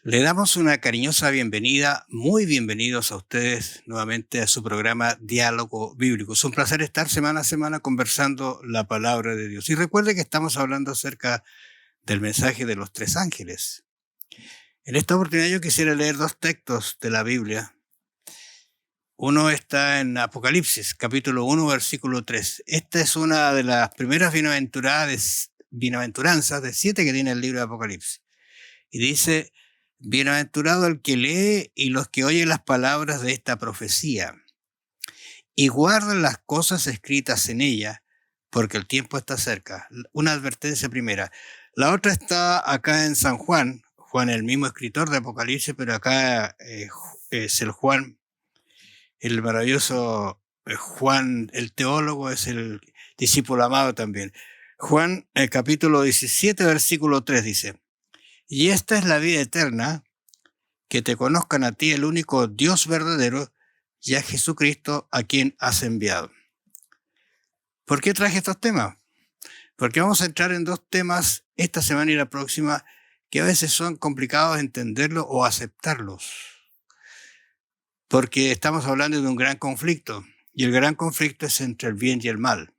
Le damos una cariñosa bienvenida, muy bienvenidos a ustedes nuevamente a su programa Diálogo Bíblico. Es un placer estar semana a semana conversando la palabra de Dios. Y recuerde que estamos hablando acerca del mensaje de los tres ángeles. En esta oportunidad yo quisiera leer dos textos de la Biblia. Uno está en Apocalipsis, capítulo 1, versículo 3. Esta es una de las primeras bienaventuranzas de 7 que tiene el libro de Apocalipsis. Y dice: bienaventurado el que lee y los que oyen las palabras de esta profecía y guardan las cosas escritas en ella, porque el tiempo está cerca. Una advertencia primera. La otra está acá en San Juan. Juan, el mismo escritor de Apocalipsis, pero acá es el Juan, el maravilloso Juan, el teólogo, es el discípulo amado también. Juan, capítulo 17, versículo 3 dice: y esta es la vida eterna, que te conozcan a ti, el único Dios verdadero, y a Jesucristo, a quien has enviado. ¿Por qué traje estos temas? Porque vamos a entrar en dos temas esta semana y la próxima que a veces son complicados de entenderlos o aceptarlos. Porque estamos hablando de un gran conflicto, y el gran conflicto es entre el bien y el mal.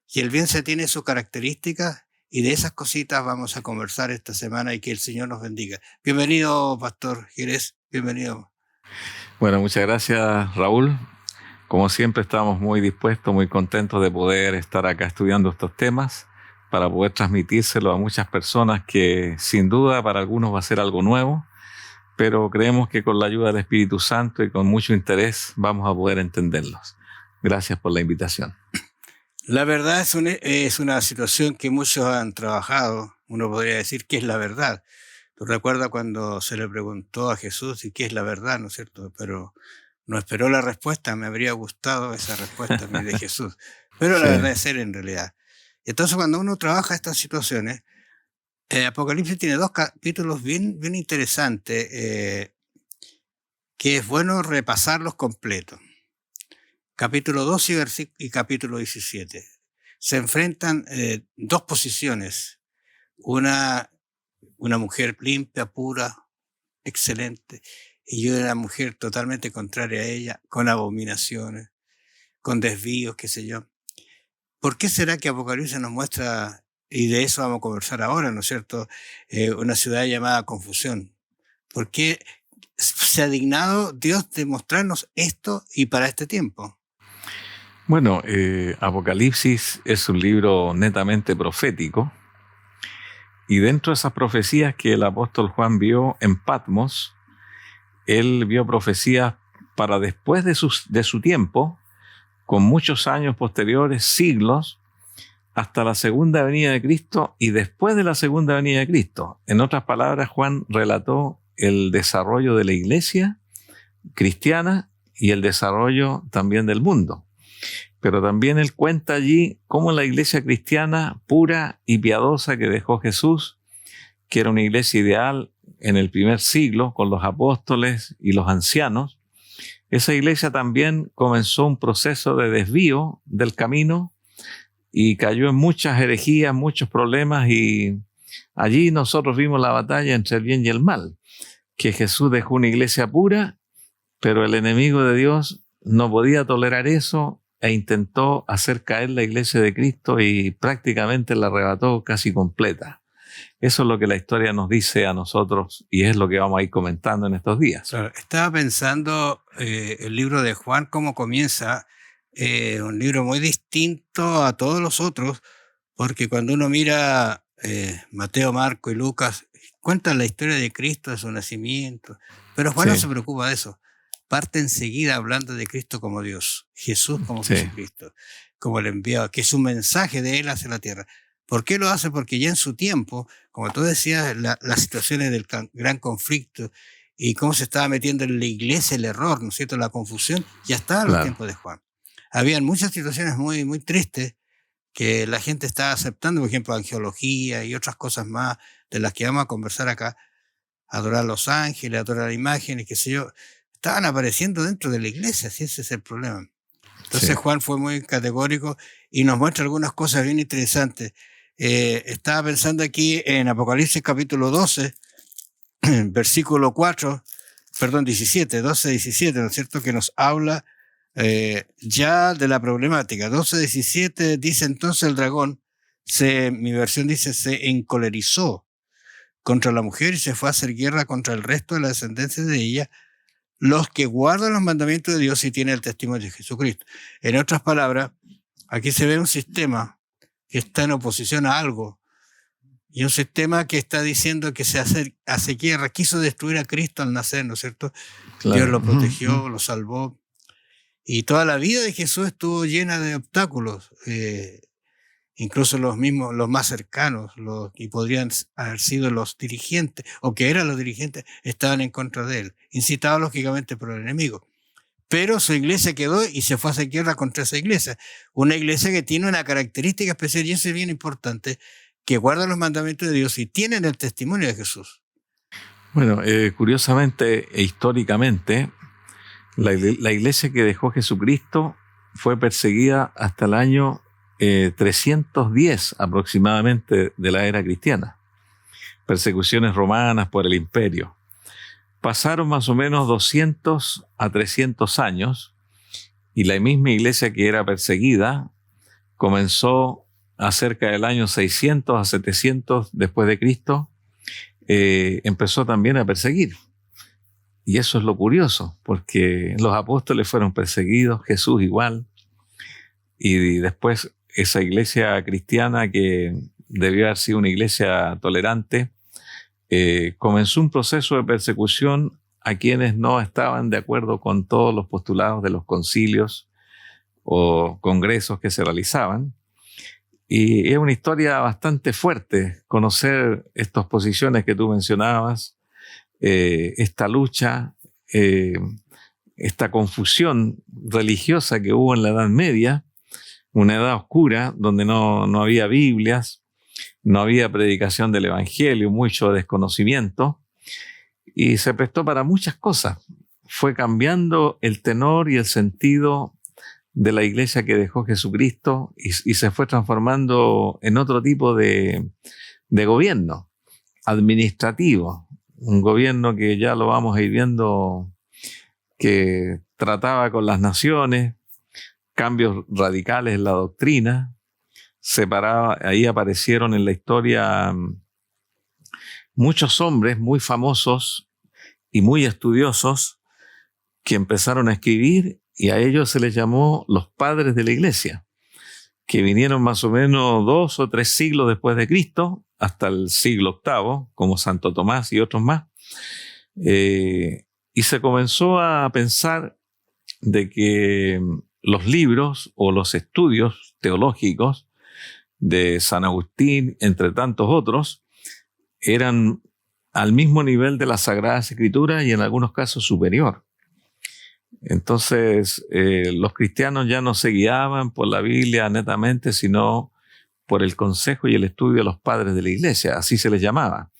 Y el bien se tiene sus características, y de esas cositas vamos a conversar esta semana, y que el Señor nos bendiga. Bienvenido, Pastor Jerez, bienvenido. Bueno, muchas gracias, Raúl. Como siempre, estamos muy dispuestos, muy contentos de poder estar acá estudiando estos temas para poder transmitírselo a muchas personas que sin duda para algunos va a ser algo nuevo, pero creemos que con la ayuda del Espíritu Santo y con mucho interés vamos a poder entenderlos. Gracias por la invitación. La verdad es una situación que muchos han trabajado. Uno podría decir, ¿qué es la verdad? ¿Tú recuerdas cuando se le preguntó a Jesús y qué es la verdad, no es cierto? Pero no esperó la respuesta. Me habría gustado esa respuesta a mí de Jesús. Pero la verdad es ser en realidad. Entonces, cuando uno trabaja estas situaciones, Apocalipsis tiene dos capítulos bien interesantes que es bueno repasarlos completos. Capítulo 12 y capítulo 17. Se enfrentan dos posiciones. Una mujer limpia, pura, excelente, y una mujer totalmente contraria a ella, con abominaciones, con desvíos, qué sé yo. ¿Por qué será que Apocalipsis nos muestra, y de eso vamos a conversar ahora, ¿no es cierto?, una ciudad llamada confusión? ¿Por qué se ha dignado Dios de mostrarnos esto y para este tiempo? Bueno, Apocalipsis es un libro netamente profético, y dentro de esas profecías que el apóstol Juan vio en Patmos, él vio profecías para después de su tiempo, con muchos años posteriores, siglos, hasta la segunda venida de Cristo y después de la segunda venida de Cristo. En otras palabras, Juan relató el desarrollo de la iglesia cristiana y el desarrollo también del mundo. Pero también él cuenta allí cómo la iglesia cristiana pura y piadosa que dejó Jesús, que era una iglesia ideal en el primer siglo con los apóstoles y los ancianos, esa iglesia también comenzó un proceso de desvío del camino y cayó en muchas herejías, muchos problemas, y allí nosotros vimos la batalla entre el bien y el mal, que Jesús dejó una iglesia pura, pero el enemigo de Dios no podía tolerar eso e intentó hacer caer la iglesia de Cristo y prácticamente la arrebató casi completa. Eso es lo que la historia nos dice a nosotros y es lo que vamos a ir comentando en estos días. Claro, estaba pensando el libro de Juan, cómo comienza, un libro muy distinto a todos los otros, porque cuando uno mira Mateo, Marco y Lucas, cuentan la historia de Cristo, de su nacimiento, pero Juan no se preocupa de eso. Parte enseguida hablando de Cristo como Dios, Jesús como Jesucristo, como el enviado, que es un mensaje de Él hacia la tierra. ¿Por qué lo hace? Porque ya en su tiempo, como tú decías, las situaciones del gran conflicto y cómo se estaba metiendo en la iglesia el error, ¿no es cierto?, la confusión, ya estaba en los tiempos de Juan. Habían muchas situaciones muy, muy tristes que la gente estaba aceptando, por ejemplo, angiología y otras cosas más de las que vamos a conversar acá, adorar a los ángeles, adorar imágenes, qué sé yo, estaban apareciendo dentro de la iglesia, si ese es el problema. Entonces Juan fue muy categórico y nos muestra algunas cosas bien interesantes. Estaba pensando aquí en Apocalipsis capítulo 12, versículo 17, ¿no es cierto?, que nos habla ya de la problemática. 12:17 dice: entonces el dragón, mi versión dice, se encolerizó contra la mujer y se fue a hacer guerra contra el resto de la descendencia de ella, los que guardan los mandamientos de Dios y tienen el testimonio de Jesucristo. En otras palabras, aquí se ve un sistema que está en oposición a algo, y un sistema que está diciendo que se hace guerra, quiso destruir a Cristo al nacer, ¿no es cierto? Claro. Dios lo protegió, lo salvó, y toda la vida de Jesús estuvo llena de obstáculos, incluso los mismos, los más cercanos, los que podrían haber sido los dirigentes, o que eran los dirigentes, estaban en contra de él, incitados lógicamente por el enemigo. Pero su iglesia quedó y se fue a hacer guerra contra esa iglesia. Una iglesia que tiene una característica especial, y eso es bien importante, que guarda los mandamientos de Dios y tienen el testimonio de Jesús. Bueno, curiosamente e históricamente, la iglesia que dejó Jesucristo fue perseguida hasta el año 310 aproximadamente de la era cristiana. Persecuciones romanas por el imperio. Pasaron más o menos 200 a 300 años y la misma iglesia que era perseguida comenzó acerca del año 600 a 700 después de Cristo, empezó también a perseguir. Y eso es lo curioso, porque los apóstoles fueron perseguidos, Jesús igual, y después esa iglesia cristiana, que debió haber sido una iglesia tolerante, comenzó un proceso de persecución a quienes no estaban de acuerdo con todos los postulados de los concilios o congresos que se realizaban. Y es una historia bastante fuerte conocer estas posiciones que tú mencionabas, esta lucha, esta confusión religiosa que hubo en la Edad Media, una edad oscura donde no había Biblias, no había predicación del Evangelio, mucho desconocimiento, y se prestó para muchas cosas. Fue cambiando el tenor y el sentido de la iglesia que dejó Jesucristo y se fue transformando en otro tipo de gobierno administrativo, un gobierno que ya lo vamos a ir viendo, que trataba con las naciones, cambios radicales en la doctrina, ahí aparecieron en la historia muchos hombres muy famosos y muy estudiosos que empezaron a escribir, y a ellos se les llamó los padres de la iglesia, que vinieron más o menos 2 o 3 siglos después de Cristo, hasta el siglo VIII, como Santo Tomás y otros más, y se comenzó a pensar de que los libros o los estudios teológicos de San Agustín, entre tantos otros, eran al mismo nivel de las Sagradas Escrituras y en algunos casos superior. Entonces, los cristianos ya no se guiaban por la Biblia netamente, sino por el consejo y el estudio de los padres de la iglesia, así se les llamaba,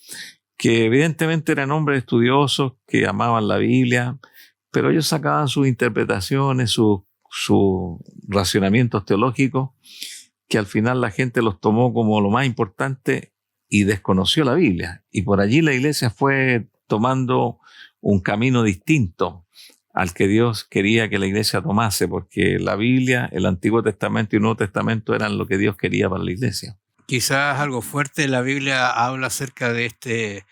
que evidentemente eran hombres estudiosos que amaban la Biblia, pero ellos sacaban sus interpretaciones, sus racionamientos teológicos, que al final la gente los tomó como lo más importante y desconoció la Biblia. Y por allí la iglesia fue tomando un camino distinto al que Dios quería que la iglesia tomase, porque la Biblia, el Antiguo Testamento y el Nuevo Testamento eran lo que Dios quería para la iglesia. Quizás algo fuerte, la Biblia habla acerca de este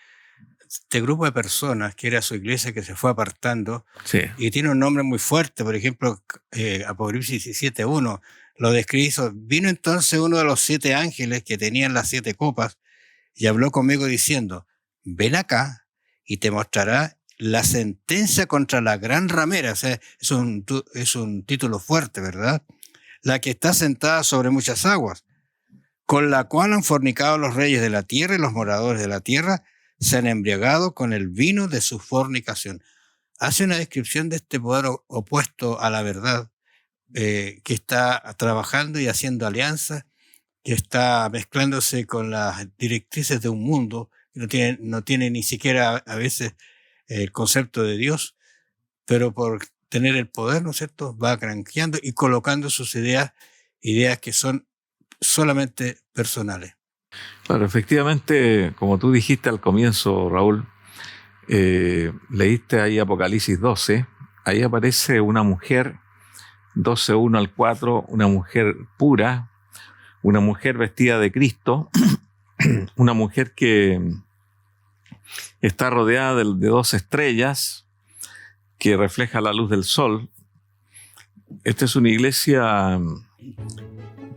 grupo de personas que era su iglesia, que se fue apartando, sí, y tiene un nombre muy fuerte. Por ejemplo, Apocalipsis 17:1 lo describe: vino entonces uno de los 7 ángeles que tenían las 7 copas y habló conmigo diciendo: ven acá y te mostrará la sentencia contra la gran ramera. O sea, es un título fuerte, ¿verdad? La que está sentada sobre muchas aguas, con la cual han fornicado los reyes de la tierra y los moradores de la tierra se han embriagado con el vino de su fornicación. Hace una descripción de este poder opuesto a la verdad, que está trabajando y haciendo alianzas, que está mezclándose con las directrices de un mundo que no tiene ni siquiera a veces el concepto de Dios, pero por tener el poder, ¿no es cierto?, va cranqueando y colocando sus ideas que son solamente personales. Claro, efectivamente, como tú dijiste al comienzo, Raúl, leíste ahí Apocalipsis 12, ahí aparece una mujer, 12:1 al 4, una mujer pura, una mujer vestida de Cristo, una mujer que está rodeada de 2 estrellas que refleja la luz del sol. Esta es una iglesia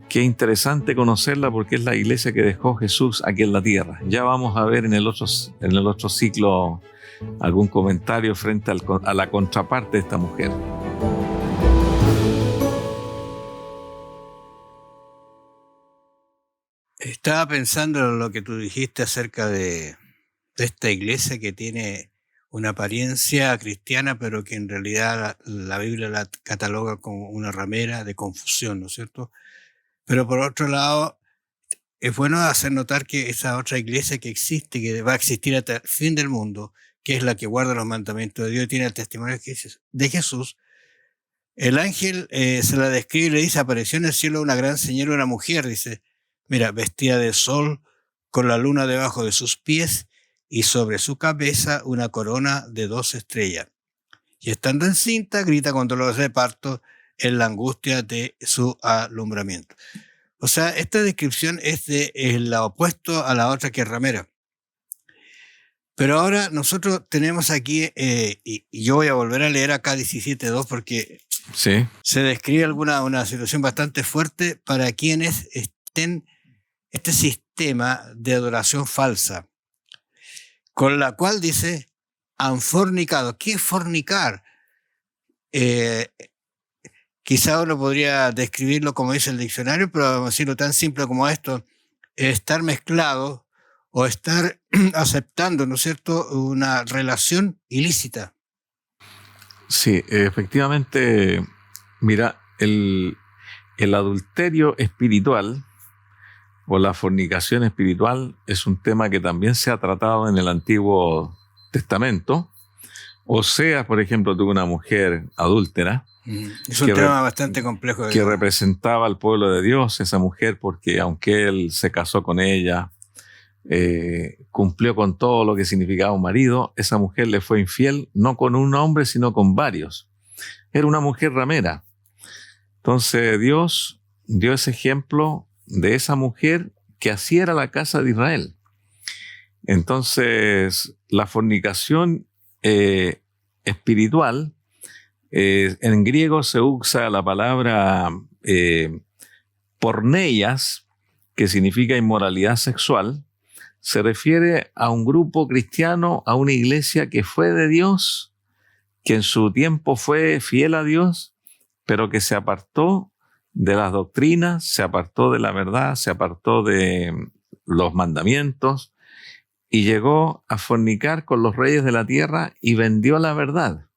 que es interesante conocerla porque es la iglesia que dejó Jesús aquí en la tierra. Ya vamos a ver en el otro ciclo algún comentario frente a la contraparte de esta mujer. Estaba pensando en lo que tú dijiste acerca de esta iglesia que tiene una apariencia cristiana, pero que en realidad la Biblia la cataloga como una ramera de confusión, ¿no es cierto? Pero por otro lado, es bueno hacer notar que esa otra iglesia que existe, que va a existir hasta el fin del mundo, que es la que guarda los mandamientos de Dios y tiene el testimonio de Jesús, el ángel se la describe y le dice: apareció en el cielo una gran señora, una mujer, dice, mira, vestida de sol, con la luna debajo de sus pies y sobre su cabeza una corona de 2 estrellas. Y estando encinta, grita con dolores de parto en la angustia de su alumbramiento. O sea, esta descripción es la opuesto a la otra, que es ramera. Pero ahora nosotros tenemos aquí, y yo voy a volver a leer acá 17:2 porque sí, se describe una situación bastante fuerte para quienes estén este sistema de adoración falsa, con la cual dice, han fornicado. ¿Qué es fornicar? Quizá uno podría describirlo como dice el diccionario, pero vamos a decirlo tan simple como esto: estar mezclado o estar aceptando, ¿no es cierto?, una relación ilícita. Sí, efectivamente, mira, el adulterio espiritual o la fornicación espiritual es un tema que también se ha tratado en el Antiguo Testamento. O sea, por ejemplo, tuve una mujer adúltera. Es un tema bastante complejo. Que representaba al pueblo de Dios, esa mujer, porque aunque él se casó con ella, cumplió con todo lo que significaba un marido, esa mujer le fue infiel, no con un hombre, sino con varios. Era una mujer ramera. Entonces Dios dio ese ejemplo de esa mujer que así era la casa de Israel. Entonces, la fornicación espiritual, en griego se usa la palabra porneias, que significa inmoralidad sexual. Se refiere a un grupo cristiano, a una iglesia que fue de Dios, que en su tiempo fue fiel a Dios, pero que se apartó de las doctrinas, se apartó de la verdad, se apartó de los mandamientos y llegó a fornicar con los reyes de la tierra y vendió la verdad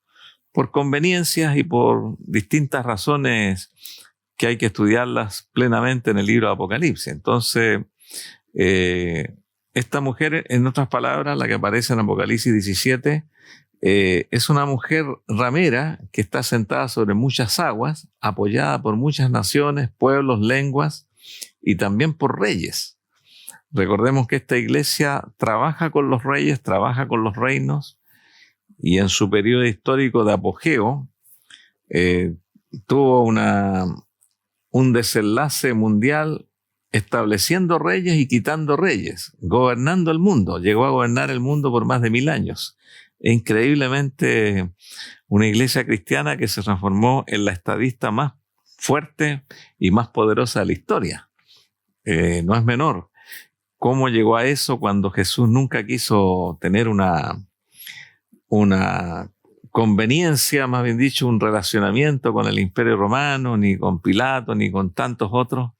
por conveniencias y por distintas razones que hay que estudiarlas plenamente en el libro de Apocalipsis. Entonces, esta mujer, en otras palabras, la que aparece en Apocalipsis 17, es una mujer ramera que está sentada sobre muchas aguas, apoyada por muchas naciones, pueblos, lenguas y también por reyes. Recordemos que esta iglesia trabaja con los reyes, trabaja con los reinos, y en su periodo histórico de apogeo tuvo un desenlace mundial estableciendo reyes y quitando reyes, gobernando el mundo. Llegó a gobernar el mundo por más de 1000 años. E increíblemente, una iglesia cristiana que se transformó en la estadista más fuerte y más poderosa de la historia. No es menor. ¿Cómo llegó a eso cuando Jesús nunca quiso tener una conveniencia, más bien dicho, un relacionamiento con el Imperio Romano, ni con Pilato, ni con tantos otros?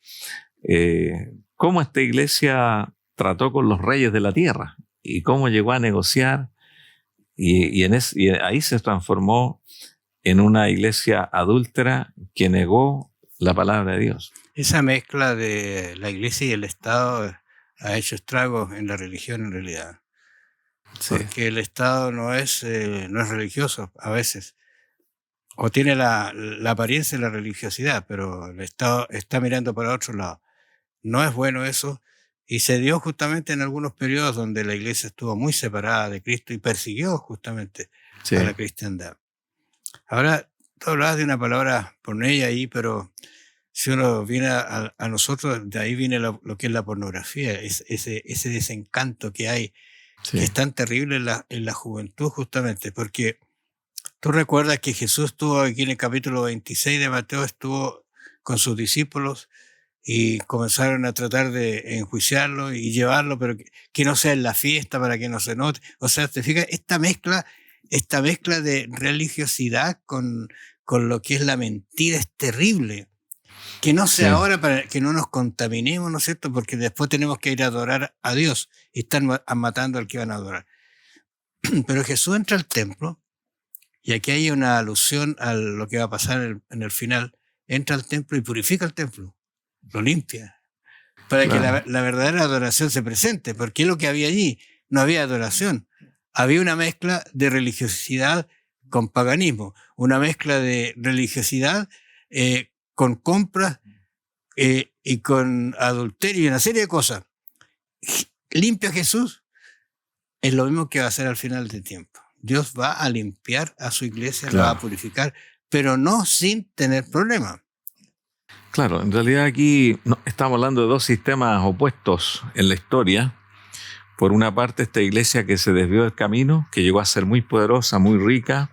cómo esta iglesia trató con los reyes de la tierra y cómo llegó a negociar y ahí se transformó en una iglesia adúltera que negó la palabra de Dios. Esa mezcla de la iglesia y el Estado ha hecho estragos en la religión en realidad. Sí. Porque el Estado no es religioso a veces, o tiene la apariencia de la religiosidad, pero el Estado está mirando para otro lado. No es bueno eso, y se dio justamente en algunos periodos donde la iglesia estuvo muy separada de Cristo y persiguió justamente a la cristiandad. Ahora, tú hablabas de una palabra porneia ahí, pero si uno viene a nosotros, de ahí viene lo que es la pornografía, ese desencanto que hay, que es tan terrible en la juventud justamente, porque tú recuerdas que Jesús estuvo aquí en el capítulo 26 de Mateo, estuvo con sus discípulos y comenzaron a tratar de enjuiciarlo y llevarlo, pero que no sea en la fiesta para que no se note. O sea, te fijas, esta mezcla de religiosidad con lo que es la mentira es terrible. Que no sea ahora para que no nos contaminemos, ¿no es cierto? Porque después tenemos que ir a adorar a Dios y están matando al que van a adorar. Pero Jesús entra al templo, y aquí hay una alusión a lo que va a pasar en el final. Entra al templo y purifica el templo, lo limpia, para que la verdadera adoración se presente. Porque es lo que había allí, no había adoración. Había una mezcla de religiosidad con paganismo, una mezcla de religiosidad con compras y con adulterio y una serie de cosas. Limpia Jesús, es lo mismo que va a hacer al final del tiempo. Dios va a limpiar a su iglesia, la va a purificar, pero no sin tener problemas. Claro, en realidad aquí estamos hablando de dos sistemas opuestos en la historia. Por una parte, esta iglesia que se desvió del camino, que llegó a ser muy poderosa, muy rica,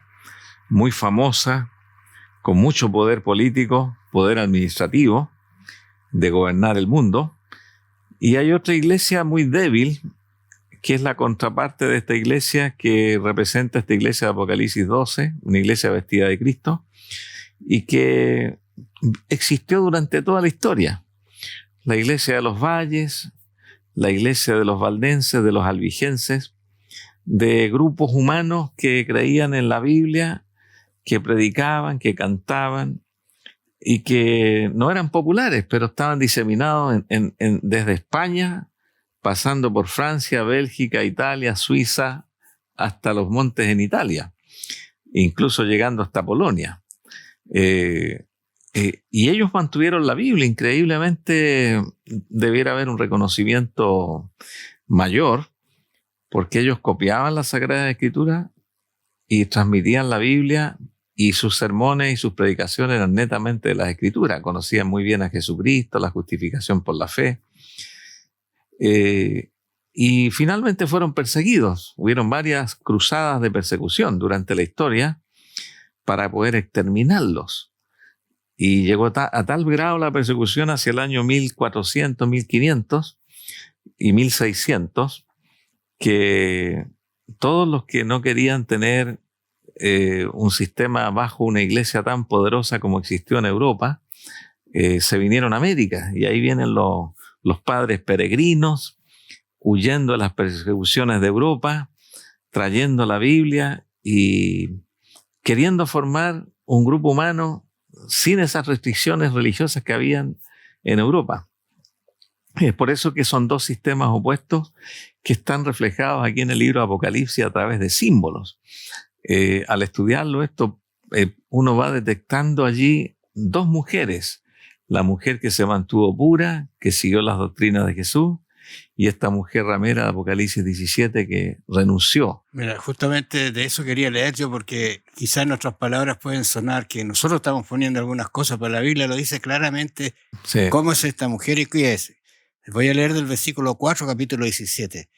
muy famosa, con mucho poder político, poder administrativo, de gobernar el mundo. Y hay otra iglesia muy débil, que es la contraparte de esta iglesia, que representa esta iglesia de Apocalipsis 12, una iglesia vestida de Cristo, y que existió durante toda la historia. La iglesia de los valles, la iglesia de los valdenses, de los albigenses, de grupos humanos que creían en la Biblia, que predicaban, que cantaban, y que no eran populares, pero estaban diseminados desde España, pasando por Francia, Bélgica, Italia, Suiza, hasta los montes en Italia, incluso llegando hasta Polonia. Y ellos mantuvieron la Biblia. Increíblemente debiera haber un reconocimiento mayor, porque ellos copiaban la Sagrada Escritura y transmitían la Biblia, y sus sermones y sus predicaciones eran netamente de las Escrituras. Conocían muy bien a Jesucristo, la justificación por la fe. Y finalmente fueron perseguidos. Hubieron varias cruzadas de persecución durante la historia para poder exterminarlos. Y llegó a tal grado la persecución hacia el año 1400, 1500 y 1600, que todos los que no querían tener un sistema bajo una iglesia tan poderosa como existió en Europa, se vinieron a América. Y ahí vienen los padres peregrinos, huyendo de las persecuciones de Europa, trayendo la Biblia y queriendo formar un grupo humano sin esas restricciones religiosas que habían en Europa. Es por eso que son dos sistemas opuestos que están reflejados aquí en el libro de Apocalipsis a través de símbolos. Al estudiarlo esto, uno va detectando allí dos mujeres. La mujer que se mantuvo pura, que siguió las doctrinas de Jesús, y esta mujer ramera de Apocalipsis 17 que renunció. Mira, justamente de eso quería leer yo, porque quizás nuestras palabras pueden sonar que nosotros estamos poniendo algunas cosas, pero la Biblia lo dice claramente cómo es esta mujer y qué es. Voy a leer del versículo 4, capítulo 17.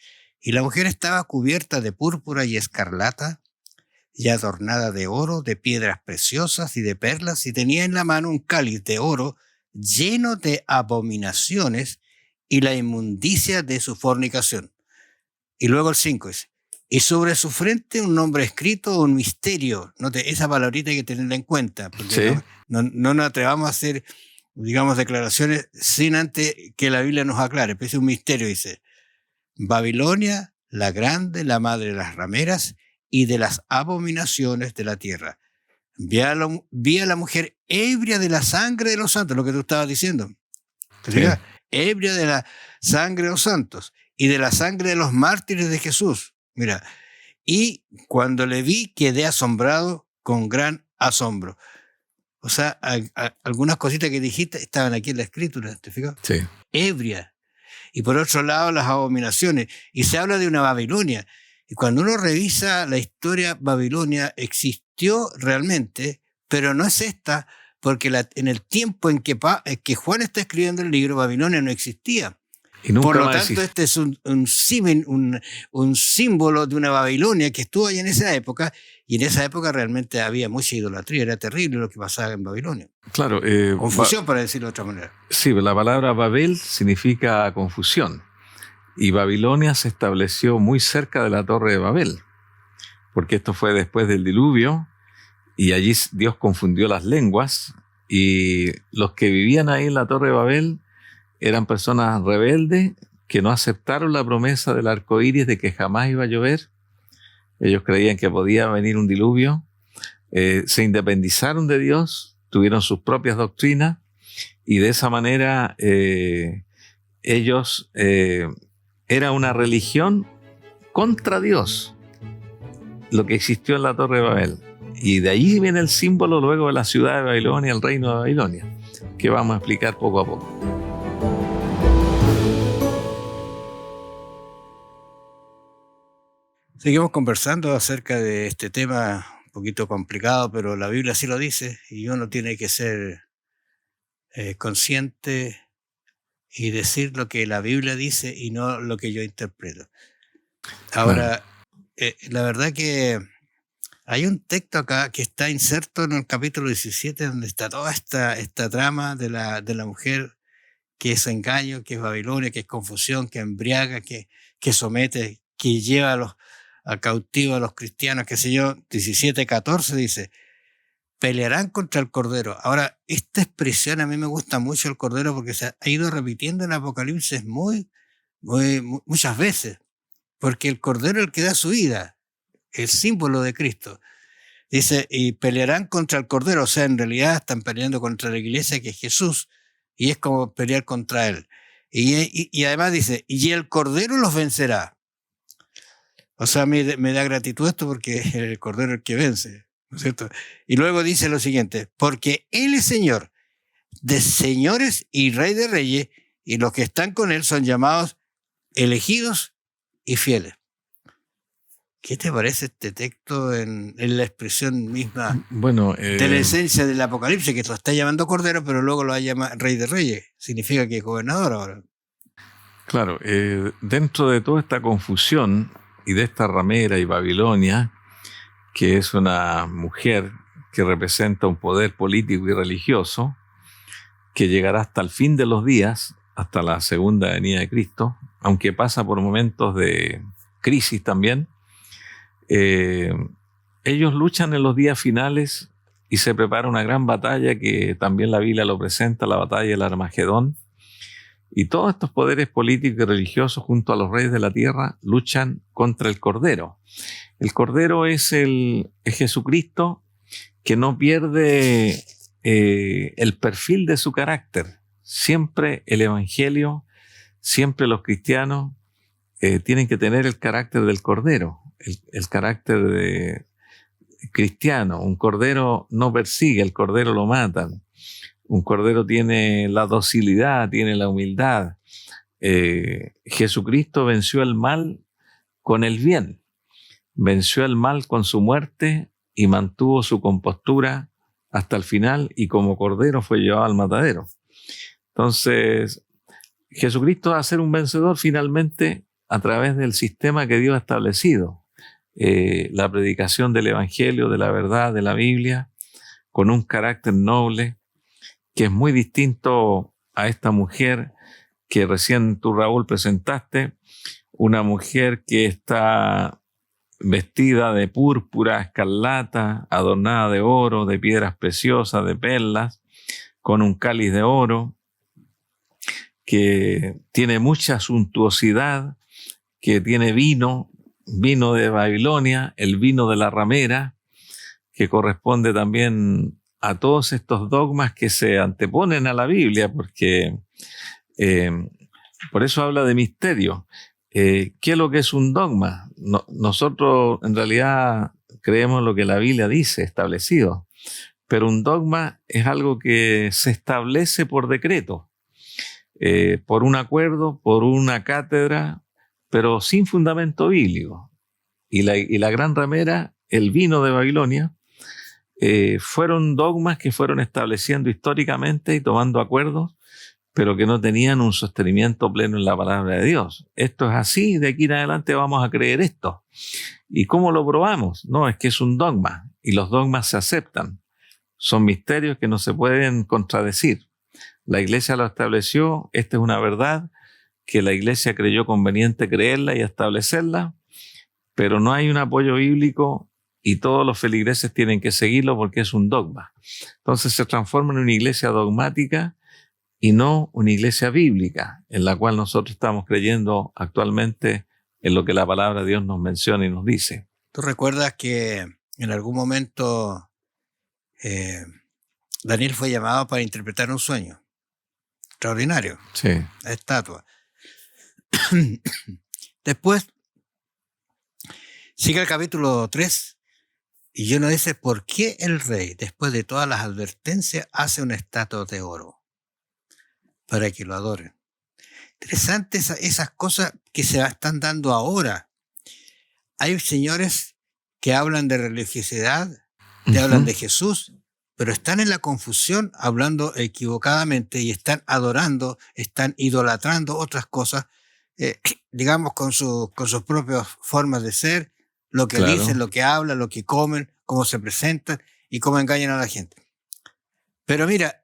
Y la mujer estaba cubierta de púrpura y escarlata, y adornada de oro, de piedras preciosas y de perlas, y tenía en la mano un cáliz de oro lleno de abominaciones y la inmundicia de su fornicación. Y luego el 5 es, y sobre su frente un nombre escrito, un misterio. Note, esa palabrita hay que tenerla en cuenta, porque no nos atrevamos a hacer digamos, declaraciones sin antes que la Biblia nos aclare. Es un misterio, dice. Babilonia, la grande, la madre de las rameras y de las abominaciones de la tierra. Vi a la mujer ebria de la sangre de los santos, lo que tú estabas diciendo. Sí. Ebria de la sangre de los santos y de la sangre de los mártires de Jesús. Mira, y cuando le vi quedé asombrado con gran asombro. O sea, algunas cositas que dijiste estaban aquí en la escritura, ¿te fijas? Sí. Ebria. Y por otro lado, las abominaciones. Y se habla de una Babilonia. Y cuando uno revisa la historia, Babilonia existió realmente, pero no es esta, porque en el tiempo en que Juan está escribiendo el libro, Babilonia no existía. Y nunca por lo más tanto, este es un símbolo de una Babilonia que estuvo ahí en esa época, y en esa época realmente había mucha idolatría, era terrible lo que pasaba en Babilonia. Claro. Confusión, para decirlo de otra manera. Sí, la palabra Babel significa confusión. Y Babilonia se estableció muy cerca de la Torre de Babel, porque esto fue después del diluvio, y allí Dios confundió las lenguas, y los que vivían ahí en la Torre de Babel eran personas rebeldes que no aceptaron la promesa del arco iris de que jamás iba a llover. Ellos creían que podía venir un diluvio, se independizaron de Dios, tuvieron sus propias doctrinas, y de esa manera ellos era una religión contra Dios, lo que existió en la Torre de Babel. Y de allí viene el símbolo luego de la ciudad de Babilonia, el reino de Babilonia, que vamos a explicar poco a poco. Seguimos conversando acerca de este tema un poquito complicado, pero la Biblia sí lo dice y uno tiene que ser consciente y decir lo que la Biblia dice y no lo que yo interpreto. Ahora, la verdad que hay un texto acá que está inserto en el capítulo 17 donde está toda esta trama de la mujer que es engaño, que es Babilonia, que es confusión, que embriaga, que somete, que lleva a cautivo a los cristianos, qué sé yo. 17:14 dice, pelearán contra el Cordero. Ahora, esta expresión a mí me gusta mucho, el Cordero, porque se ha ido repitiendo en Apocalipsis muchas veces, porque el Cordero es el que da su vida, el símbolo de Cristo. Dice, y pelearán contra el Cordero, o sea, en realidad están peleando contra la iglesia que es Jesús, y es como pelear contra él. Y además dice, y el Cordero los vencerá. O sea, me da gratitud esto porque el Cordero es el que vence, ¿no es cierto? Y luego dice lo siguiente, porque Él es Señor de señores y Rey de reyes, y los que están con Él son llamados elegidos y fieles. ¿Qué te parece este texto en la expresión misma de la esencia del Apocalipsis, que lo está llamando Cordero, pero luego lo llama Rey de Reyes? Significa que es gobernador ahora. Claro, dentro de toda esta confusión y de esta ramera y Babilonia, que es una mujer que representa un poder político y religioso, que llegará hasta el fin de los días, hasta la segunda venida de Cristo, aunque pasa por momentos de crisis también. Ellos luchan en los días finales y se prepara una gran batalla que también la Biblia lo presenta, la batalla del Armagedón. Y todos estos poderes políticos y religiosos junto a los reyes de la tierra luchan contra el Cordero. El Cordero es Jesucristo, que no pierde el perfil de su carácter. Siempre el Evangelio, siempre los cristianos tienen que tener el carácter del Cordero, el carácter de cristiano. Un Cordero no persigue, el Cordero lo matan. Un Cordero tiene la docilidad, tiene la humildad. Jesucristo venció el mal con el bien, venció el mal con su muerte y mantuvo su compostura hasta el final, y como Cordero fue llevado al matadero. Entonces, Jesucristo va a ser un vencedor finalmente a través del sistema que Dios ha establecido. La predicación del Evangelio, de la verdad, de la Biblia, con un carácter noble, que es muy distinto a esta mujer que recién tú, Raúl, presentaste, una mujer que está vestida de púrpura, escarlata, adornada de oro, de piedras preciosas, de perlas, con un cáliz de oro, que tiene mucha suntuosidad, que tiene vino de Babilonia, el vino de la ramera, que corresponde también a todos estos dogmas que se anteponen a la Biblia, porque por eso habla de misterio. ¿Qué es lo que es un dogma? Nosotros en realidad creemos lo que la Biblia dice, establecido, pero un dogma es algo que se establece por decreto, por un acuerdo, por una cátedra, pero sin fundamento bíblico. Y la gran ramera, el vino de Babilonia, fueron dogmas que fueron estableciendo históricamente y tomando acuerdos, pero que no tenían un sostenimiento pleno en la palabra de Dios. Esto es así, de aquí en adelante vamos a creer esto. ¿Y cómo lo probamos? No, es que es un dogma, y los dogmas se aceptan. Son misterios que no se pueden contradecir. La Iglesia lo estableció, esta es una verdad que la Iglesia creyó conveniente creerla y establecerla, pero no hay un apoyo bíblico y todos los feligreses tienen que seguirlo porque es un dogma. Entonces se transforma en una iglesia dogmática y no una iglesia bíblica, en la cual nosotros estamos creyendo actualmente en lo que la palabra de Dios nos menciona y nos dice. ¿Tú recuerdas que en algún momento Daniel fue llamado para interpretar un sueño? Extraordinario. Sí. La estatua. Después sigue el capítulo 3 y uno dice, ¿por qué el rey, después de todas las advertencias, hace una estatua de oro para que lo adoren? Interesante esas cosas que se están dando ahora. Hay señores que hablan de religiosidad, que hablan de Jesús, pero están en la confusión hablando equivocadamente y están adorando, están idolatrando otras cosas, digamos con sus propias formas de ser, lo que dicen, lo que hablan, lo que comen, cómo se presentan y cómo engañan a la gente. Pero mira,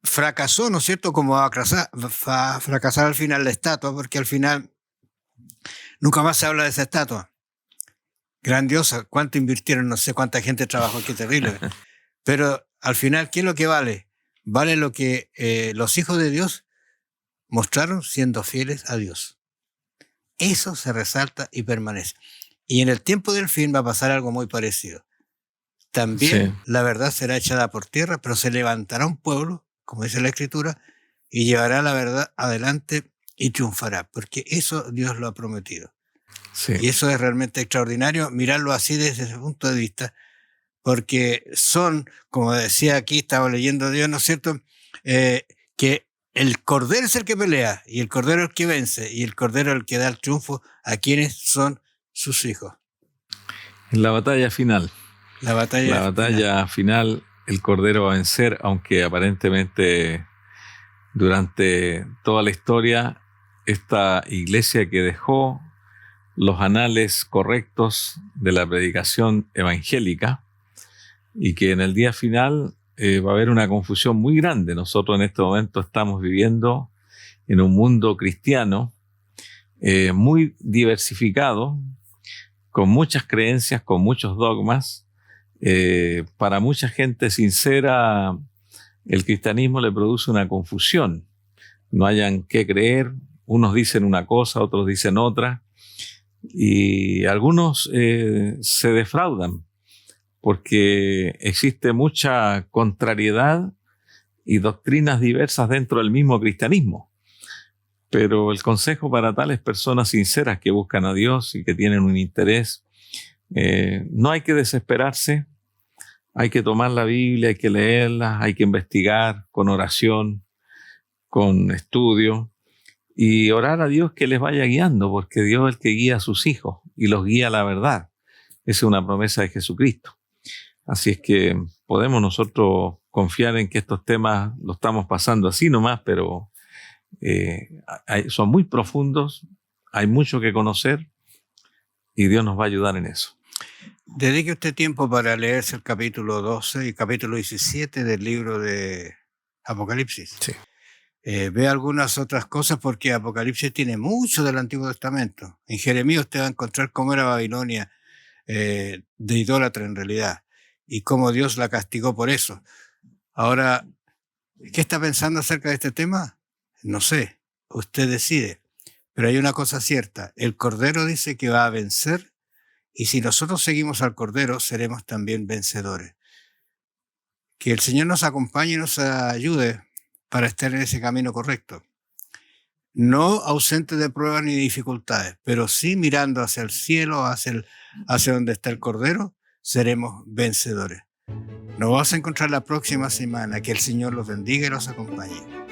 fracasó, ¿no es cierto?, como va a fracasar al final la estatua, porque al final nunca más se habla de esa estatua. Grandiosa, cuánto invirtieron, no sé cuánta gente trabajó, qué terrible. Pero al final, ¿qué es lo que vale? Vale lo que los hijos de Dios mostraron siendo fieles a Dios. Eso se resalta y permanece. Y en el tiempo del fin va a pasar algo muy parecido. También la verdad será echada por tierra, pero se levantará un pueblo, como dice la Escritura, y llevará la verdad adelante y triunfará, porque eso Dios lo ha prometido. Sí. Y eso es realmente extraordinario, mirarlo así desde ese punto de vista, porque son, como decía aquí, estaba leyendo Dios, ¿no es cierto?, que el Cordero es el que pelea, y el Cordero es el que vence, y el Cordero es el que da el triunfo a quienes son sus hijos. En la batalla final. La batalla final, el Cordero va a vencer, aunque aparentemente durante toda la historia, esta iglesia que dejó los anales correctos de la predicación evangélica y que en el día final va a haber una confusión muy grande. Nosotros en este momento estamos viviendo en un mundo cristiano muy diversificado, con muchas creencias, con muchos dogmas. Para mucha gente sincera, el cristianismo le produce una confusión. No hayan qué creer, unos dicen una cosa, otros dicen otra, y algunos se defraudan porque existe mucha contrariedad y doctrinas diversas dentro del mismo cristianismo. Pero el consejo para tales personas sinceras que buscan a Dios y que tienen un interés, no hay que desesperarse, hay que tomar la Biblia, hay que leerla, hay que investigar con oración, con estudio y orar a Dios que les vaya guiando, porque Dios es el que guía a sus hijos y los guía a la verdad. Esa es una promesa de Jesucristo. Así es que podemos nosotros confiar en que estos temas los estamos pasando así nomás, pero son muy profundos, hay mucho que conocer y Dios nos va a ayudar en eso. Dedique usted tiempo para leerse el capítulo 12 y capítulo 17 del libro de Apocalipsis. Sí. Ve algunas otras cosas porque Apocalipsis tiene mucho del Antiguo Testamento. En Jeremías usted va a encontrar cómo era Babilonia de idólatra en realidad y cómo Dios la castigó por eso. Ahora, ¿qué está pensando acerca de este tema? No sé, usted decide. Pero hay una cosa cierta, el Cordero dice que va a vencer y si nosotros seguimos al Cordero seremos también vencedores. Que el Señor nos acompañe y nos ayude para estar en ese camino correcto. No ausente de pruebas ni dificultades, pero sí mirando hacia el cielo, hacia donde está el Cordero, seremos vencedores. Nos vamos a encontrar la próxima semana. Que el Señor los bendiga y los acompañe.